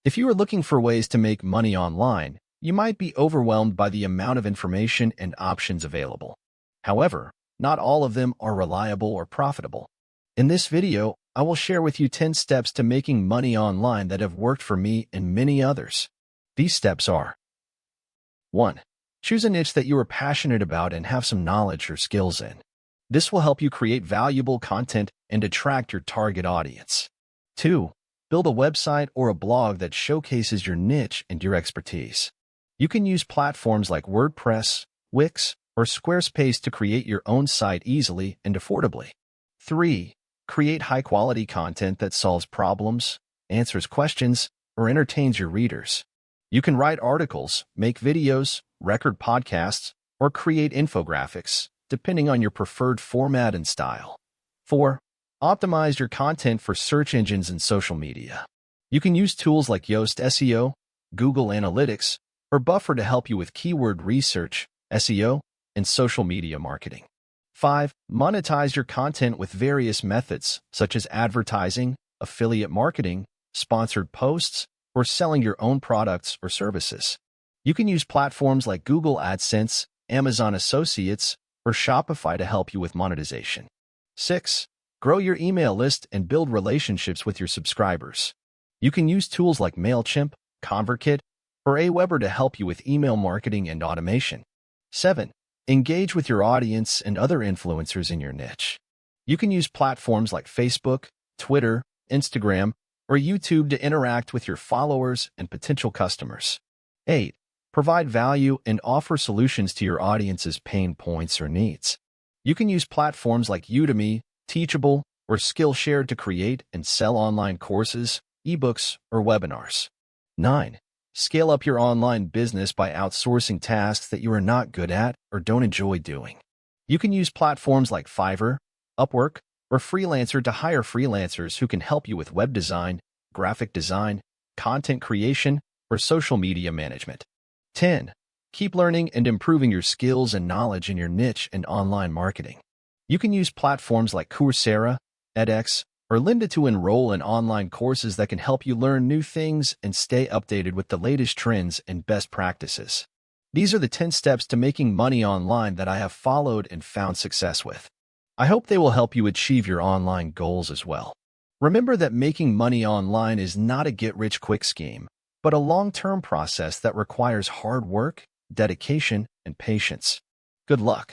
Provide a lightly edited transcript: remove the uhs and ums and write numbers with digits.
If you are looking for ways to make money online, you might be overwhelmed by the amount of information and options available. However, not all of them are reliable or profitable. In this video, I will share with you 10 steps to making money online that have worked for me and many others. These steps are: 1. Choose a niche that you are passionate about and have some knowledge or skills in. This will help you create valuable content and attract your target audience. 2. Build a website or a blog that showcases your niche and your expertise. You can use platforms like WordPress, Wix, or Squarespace to create your own site easily and affordably. 3. Create high-quality content that solves problems, answers questions, or entertains your readers. You can write articles, make videos, record podcasts, or create infographics, depending on your preferred format and style. 4. Optimize your content for search engines and social media. You can use tools like Yoast SEO, Google Analytics, or Buffer to help you with keyword research, SEO, and social media marketing. 5. Monetize your content with various methods, such as advertising, affiliate marketing, sponsored posts, or selling your own products or services. You can use platforms like Google AdSense, Amazon Associates, or Shopify to help you with monetization. 6. Grow your email list and build relationships with your subscribers. You can use tools like MailChimp, ConvertKit, or Aweber to help you with email marketing and automation. 7. Engage with your audience and other influencers in your niche. You can use platforms like Facebook, Twitter, Instagram, or YouTube to interact with your followers and potential customers. 8. Provide value and offer solutions to your audience's pain points or needs. You can use platforms like Udemy, Teachable, or Skillshare to create and sell online courses, ebooks, or webinars. 9. Scale up your online business by outsourcing tasks that you are not good at or don't enjoy doing. You can use platforms like Fiverr, Upwork, or Freelancer to hire freelancers who can help you with web design, graphic design, content creation, or social media management. 10. Keep learning and improving your skills and knowledge in your niche and online marketing. You can use platforms like Coursera, edX, or Lynda to enroll in online courses that can help you learn new things and stay updated with the latest trends and best practices. These are the 10 steps to making money online that I have followed and found success with. I hope they will help you achieve your online goals as well. Remember that making money online is not a get-rich-quick scheme, but a long-term process that requires hard work, dedication, and patience. Good luck.